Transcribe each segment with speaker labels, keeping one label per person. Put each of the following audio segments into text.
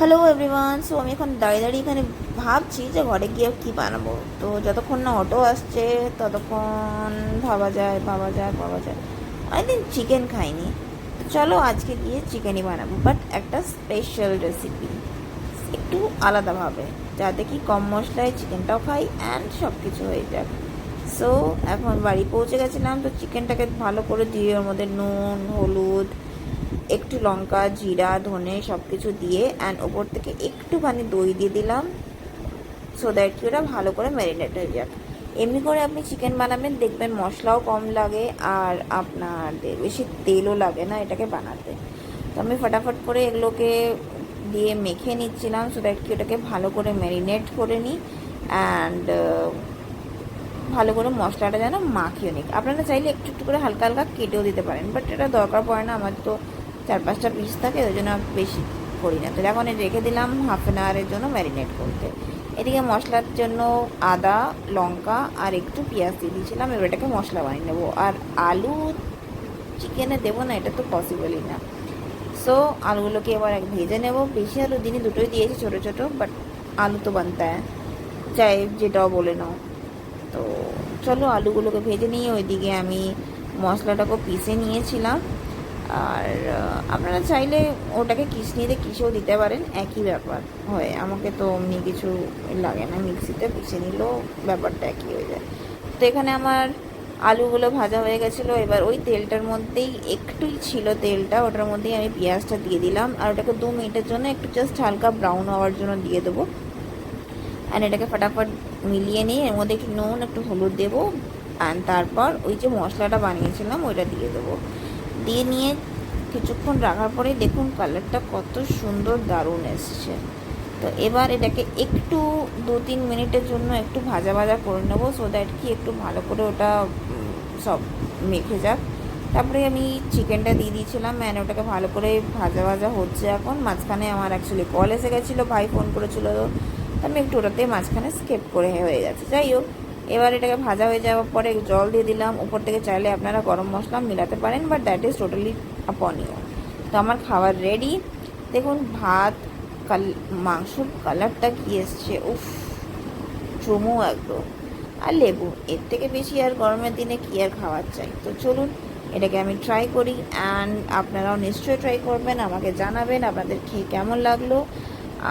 Speaker 1: Hello everyone. So আমি এখন দাঁড়িয়ে দাঁড়িয়ে এখানে ভাবছি যে ঘরে গিয়ে কী বানাবো। তো যতক্ষণ না অটো আসছে ততক্ষণ ভাবা যায়। অনেকদিন চিকেন খাইনি, তো চলো আজকে গিয়ে চিকেনই বানাবো, বাট একটা স্পেশাল রেসিপি, একটু আলাদাভাবে, যাতে কি কম মশলায় চিকেনটাও খাই অ্যান্ড সব কিছু হয়ে যাক। সো এখন বাড়ি পৌঁছে গেছিলাম, তো চিকেনটাকে ভালো করে দিয়ে ওর মধ্যে নুন, হলুদ, একটু লঙ্কা, জিরা, ধনে সব কিছু দিয়ে অ্যান্ড ওপর থেকে একটুখানি দই দিয়ে দিলাম, সো দ্যাট কি ওটা ভালো করে ম্যারিনেট হয়ে যাক। এমনি করে আপনি চিকেন বানাবেন, দেখবেন মশলাও কম লাগে আর আপনার বেশি তেলও লাগে না এটাকে বানাতে। তো আমি ফটাফট করে এগুলোকে দিয়ে মেখে নিচ্ছিলাম, সো দ্যাট কি ওটাকে ভালো করে ম্যারিনেট করে নিই অ্যান্ড ভালো করে মশলাটা যেন মাখিয়ে নিক। আপনারা চাইলে একটু একটু করে হালকা হালকা কেটেও দিতে পারেন, বাট এটা দরকার পড়ে না, আমার তো 4-5টা পিস থাকে, ওই জন্য বেশি করি না। তো এখন রেখে দিলাম হাফ অ্যান আওয়ারের জন্য ম্যারিনেট করতে। এদিকে মশলার জন্য আদা, লঙ্কা আর একটু পেঁয়াজ দিয়ে দিয়েছিলাম, এবার এটাকে মশলা বানিয়ে নেবো। আর আলু চিকেনে দেবো না, এটা তো পসিবলই না। সো আলুগুলোকে এবার ভেজে নেব। বেশি আলু দিনই, দুটোই দিয়েছি ছোটো ছোটো, বাট আলু তো বানতা হ্যাঁ, চাই যেটাও বলে নাও। তো চলো আলুগুলোকে ভেজে নিয়ে ওইদিকে আমি মশলাটাকে পিষে নিয়েছিলাম। আর আপনারা চাইলে ওটাকে কিশনিতে কিসেও দিতে পারেন, একই ব্যাপার হয়। আমাকে তো অমনি কিছু লাগে না, মিক্সিতে পিষে নিলেও ব্যাপারটা একই হয়ে যায়। তো এখানে আমার আলুগুলো ভাজা হয়ে গেছিলো। এবার ওই তেলটার মধ্যেই একটুই ছিল তেলটা, ওটার মধ্যেই আমি পেঁয়াজটা দিয়ে দিলাম আর ওটাকে 2 মিনিটের জন্য একটু জাস্ট হালকা ব্রাউন হওয়ার জন্য দিয়ে দেবো। অ্যান্ড এটাকে ফটাফট মিলিয়ে নিয়ে এর মধ্যে একটু নুন, একটু হলুদ দেবো অ্যান্ড তারপর ওই যে মশলাটা বানিয়েছিলাম ওইটা দিয়ে দেবো। দিয়ে নিয়ে কিছুক্ষণ রাখার পরেই দেখুন কালারটা কত সুন্দর, দারুণ এসছে। তো এবার এটাকে একটু 2-3 মিনিটের জন্য একটু ভাজা ভাজা করে নেবো, সো দ্যাট কি একটু ভালো করে ওটা সব মেখে যাক। তারপরে আমি চিকেনটা দিয়ে দিয়েছিলাম অ্যান্ড ওটাকে ভালো করে ভাজা ভাজা হচ্ছে। এখন মাঝখানে আমার অ্যাকচুয়ালি কল এসে গেছিলো, ভাই ফোন করেছিল, তো আমি একটু ওটাতে মাঝখানে স্কিপ করে হয়ে গেছে। যাই হোক, এবার এটাকে ভাজা হয়ে যাওয়ার পরে জল দিয়ে দিলাম উপর থেকে। চাইলে আপনারা গরম মশলা মিলাতে পারেন, but that is totally upon you. তো আমার খাবার রেডি। দেখুন ভাত, মাংসর কালারটা কি এসছে, উফ, চুমু একদম। আর লেবু, এর থেকে বেশি আর গরমের দিনে কি আর খাওয়ার চাই। তো চলুন এটাকে আমি ট্রাই করি অ্যান্ড আপনারাও নিশ্চয়ই ট্রাই করবেন, আমাকে জানাবেন আপনাদের খেয়ে কেমন লাগলো।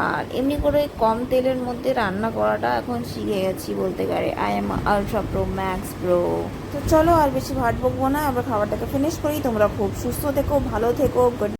Speaker 1: আর এমনি করে কম তেলের মধ্যে রান্না করাটা এখন শিখে গেছি বলতে গেলে। I am ultra pro max pro. তো চলো আর বেশি ভাট বকবো না, আবার খাবারটাকে ফিনিশ করি। তোমরা খুব সুস্থ থেকো, ভালো থেকো, গুড।